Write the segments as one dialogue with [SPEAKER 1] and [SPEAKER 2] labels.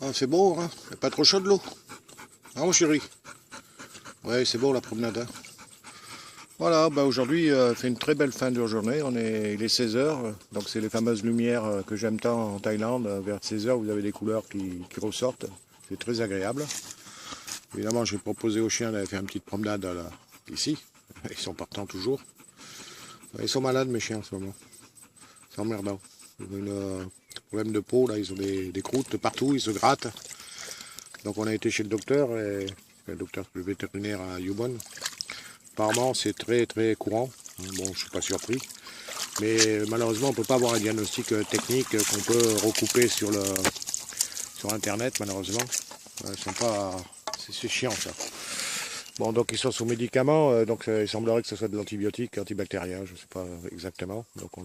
[SPEAKER 1] Ah, c'est beau, hein? Il pas trop chaud de l'eau. Ah, mon chéri. Ouais, c'est beau la promenade, hein. Voilà, bah aujourd'hui, fait une très belle fin de journée. Il est 16 heures, donc c'est les fameuses lumières que j'aime tant en Thaïlande. Vers 16 heures, vous avez des couleurs qui ressortent. C'est très agréable. Évidemment, j'ai proposé aux chiens d'aller faire une petite promenade là, ici. Ils sont partants toujours. Ils sont malades, mes chiens, en ce moment. C'est emmerdant. Ils ont un problème de peau, là. Ils ont des croûtes partout. Ils se grattent. Donc, on a été chez le docteur, et le docteur le vétérinaire à Yubon. Apparemment, c'est très très courant. Bon, je ne suis pas surpris. Mais malheureusement, on ne peut pas avoir un diagnostic technique qu'on peut recouper sur Internet, malheureusement. Ils sont pas... C'est chiant, ça. Bon, donc ils sont sous médicaments, donc il semblerait que ce soit de l'antibiotique antibactérien, je ne sais pas exactement. Donc on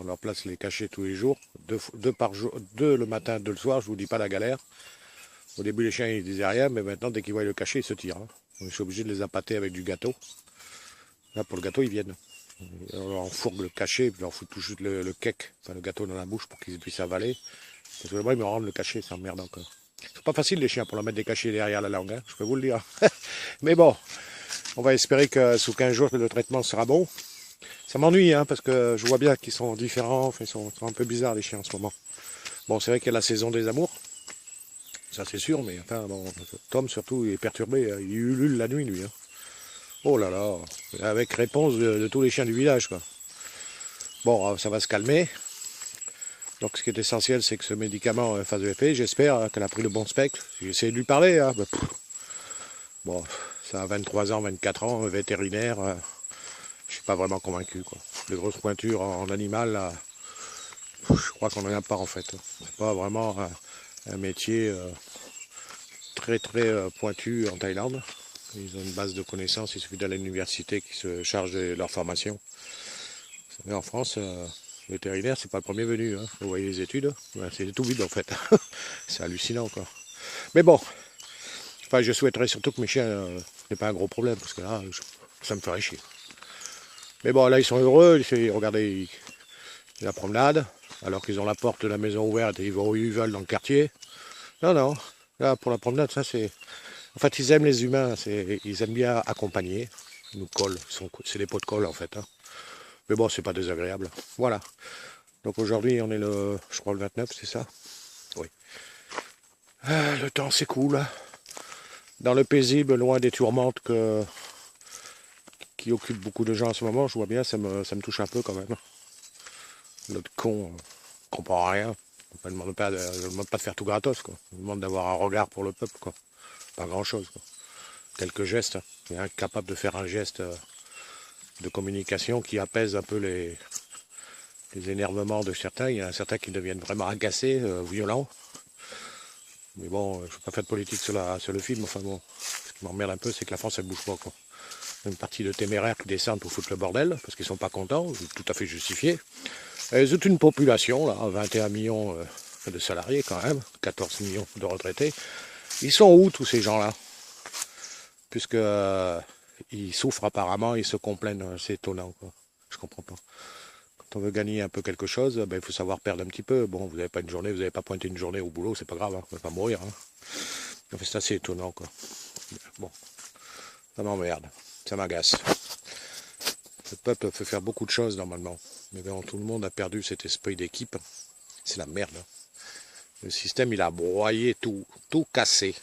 [SPEAKER 1] leur place les cachets tous les jours, deux par jour, deux le matin, deux le soir, je vous dis pas la galère. Au début les chiens ils disaient rien, mais maintenant dès qu'ils voient le cachet ils se tirent, hein. Je suis obligé de les appâter avec du gâteau. Là pour le gâteau ils viennent. On leur fourgue le cachet, puis on leur fout tout juste le cake, enfin le gâteau dans la bouche pour qu'ils puissent avaler. Parce que moi ils me rendent le cachet, ça m'emmerde encore. C'est pas facile les chiens pour leur mettre des cachets derrière la langue, hein, je peux vous le dire. Mais bon, on va espérer que sous 15 jours le traitement sera bon. Ça m'ennuie, hein, parce que je vois bien qu'ils sont différents, enfin, sont un peu bizarres les chiens en ce moment. Bon, c'est vrai qu'il y a la saison des amours, ça c'est sûr, mais enfin, bon, Tom surtout, il est perturbé, hein. Il ulule la nuit, lui, hein. Oh là là, avec réponse de tous les chiens du village, quoi. Bon, ça va se calmer. Donc ce qui est essentiel, c'est que ce médicament fasse effet. J'espère qu'elle a pris le bon spectre. J'ai essayé de lui parler, hein. Bon, ça a 23 ans, 24 ans, vétérinaire. Je suis pas vraiment convaincu, quoi. Les grosses pointures en animal, là, je crois qu'on n'en a pas en fait. C'est pas vraiment un métier très très pointu en Thaïlande. Ils ont une base de connaissances, il suffit d'aller à l'université qui se charge de leur formation. Mais en France, vétérinaire, c'est pas le premier venu, hein. Vous voyez les études, ouais, c'est tout vide en fait. C'est hallucinant, quoi. Mais bon, enfin, je souhaiterais surtout que mes chiens n'aient pas un gros problème, parce que là, ça me ferait chier. Mais bon, là, ils sont heureux, regardez, la promenade, alors qu'ils ont la porte de la maison ouverte et ils vont où ils veulent dans le quartier. Non, non, là, pour la promenade, ça c'est... En fait, ils aiment les humains, ils aiment bien accompagner. Ils nous collent, c'est des pots de colle en fait, hein. Mais bon, c'est pas désagréable. Voilà. Donc aujourd'hui, on est je crois le 29, c'est ça? Oui. Le temps s'écoule. Dans le paisible, loin des tourmentes qui occupent beaucoup de gens en ce moment, je vois bien, ça me touche un peu quand même. L'autre con comprend rien. On ne demande pas de faire tout gratos, quoi. On demande d'avoir un regard pour le peuple, quoi. Pas grand chose, quoi. Quelques gestes. Il est incapable de faire un geste de communication qui apaise un peu les énervements de certains. Il y en a certains qui deviennent vraiment agacés, violents. Mais bon, je ne veux pas faire de politique sur le film. Enfin bon, ce qui m'emmerde un peu, c'est que la France, elle bouge pas, quoi. Une partie de téméraires qui descendent pour foutre le bordel, parce qu'ils sont pas contents, tout à fait justifié. Et toute une population, là, 21 millions de salariés quand même, 14 millions de retraités. Ils sont où tous ces gens-là? Puisque ils souffrent apparemment, ils se complaignent, c'est étonnant, quoi. Je comprends pas. Quand on veut gagner un peu quelque chose, ben, il faut savoir perdre un petit peu. Bon, vous n'avez pas une journée, vous n'avez pas pointé une journée au boulot, c'est pas grave, hein, vous ne pouvez pas mourir, hein. Enfin, c'est assez étonnant, quoi. Bon, ça m'emmerde, ça m'agace. Le peuple peut faire beaucoup de choses normalement, mais bon, tout le monde a perdu cet esprit d'équipe. C'est la merde, hein. Le système, il a broyé tout, tout cassé.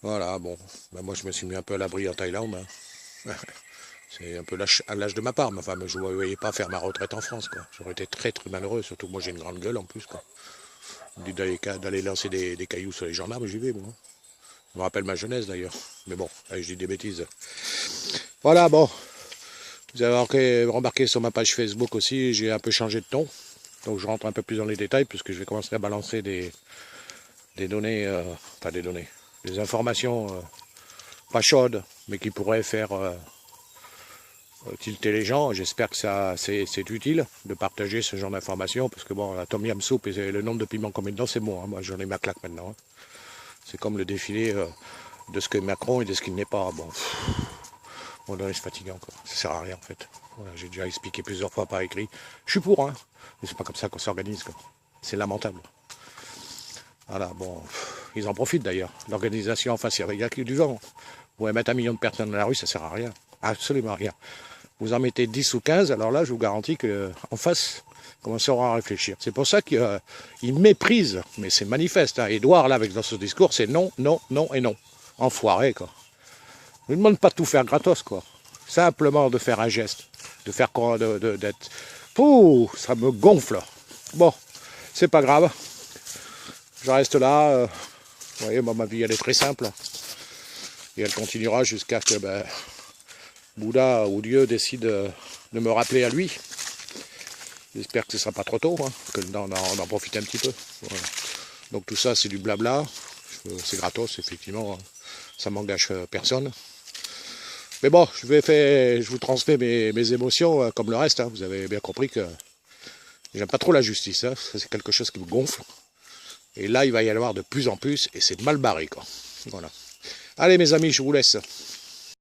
[SPEAKER 1] Voilà, bon, ben moi je me suis mis un peu à l'abri en Thaïlande, hein. C'est un peu à l'âge de ma part, mais enfin, je ne voyais pas faire ma retraite en France, quoi. J'aurais été très très malheureux, surtout que moi j'ai une grande gueule en plus, quoi. On me dit d'aller lancer des cailloux sur les gendarmes, j'y vais, moi. Je me rappelle ma jeunesse d'ailleurs. Mais bon, allez, je dis des bêtises. Voilà, bon. Vous avez remarqué sur ma page Facebook aussi, j'ai un peu changé de ton. Donc je rentre un peu plus dans les détails, puisque je vais commencer à balancer des données, enfin des données, des informations pas chaudes, mais qui pourraient faire tilter les gens. J'espère que c'est utile de partager ce genre d'informations, parce que bon, la tom yam soup et le nombre de piments qu'on met dedans, c'est bon, hein. Moi j'en ai ma claque maintenant, hein. C'est comme le défilé de ce que Macron et de ce qu'il n'est pas. Bon, bon, c'est fatigant, quoi. Ça sert à rien en fait. Voilà, j'ai déjà expliqué plusieurs fois par écrit. Je suis pour, hein, mais c'est pas comme ça qu'on s'organise, quoi. C'est lamentable. Voilà, bon, ils en profitent d'ailleurs. L'organisation en face, il y a que du vent. Vous pouvez mettre 1 million de personnes dans la rue, ça sert à rien. Absolument rien. Vous en mettez 10 ou 15, alors là, je vous garantis qu'en face, commenceront à réfléchir. C'est pour ça qu'ils méprisent, mais c'est manifeste. Hein. Édouard, là, avec dans ce discours, c'est non, non, non et non. Enfoiré, quoi. Je ne demande pas de tout faire gratos, quoi. Simplement de faire un geste. De faire quoi, d'être... Pouh, ça me gonfle. Bon, c'est pas grave. Je reste là. Vous voyez, moi, ma vie, elle est très simple. Et elle continuera jusqu'à que Bouddha ou Dieu décide de me rappeler à lui. J'espère que ce ne sera pas trop tôt, hein, que d'en profite un petit peu. Voilà. Donc tout ça, c'est du blabla. C'est gratos, effectivement. Ça m'engage personne. Mais bon, je vous transmets mes émotions comme le reste. Hein. Vous avez bien compris que j'aime pas trop la justice. Hein. C'est quelque chose qui me gonfle. Et là, il va y avoir de plus en plus, et c'est mal barré, quoi. Voilà. Allez, mes amis, je vous laisse.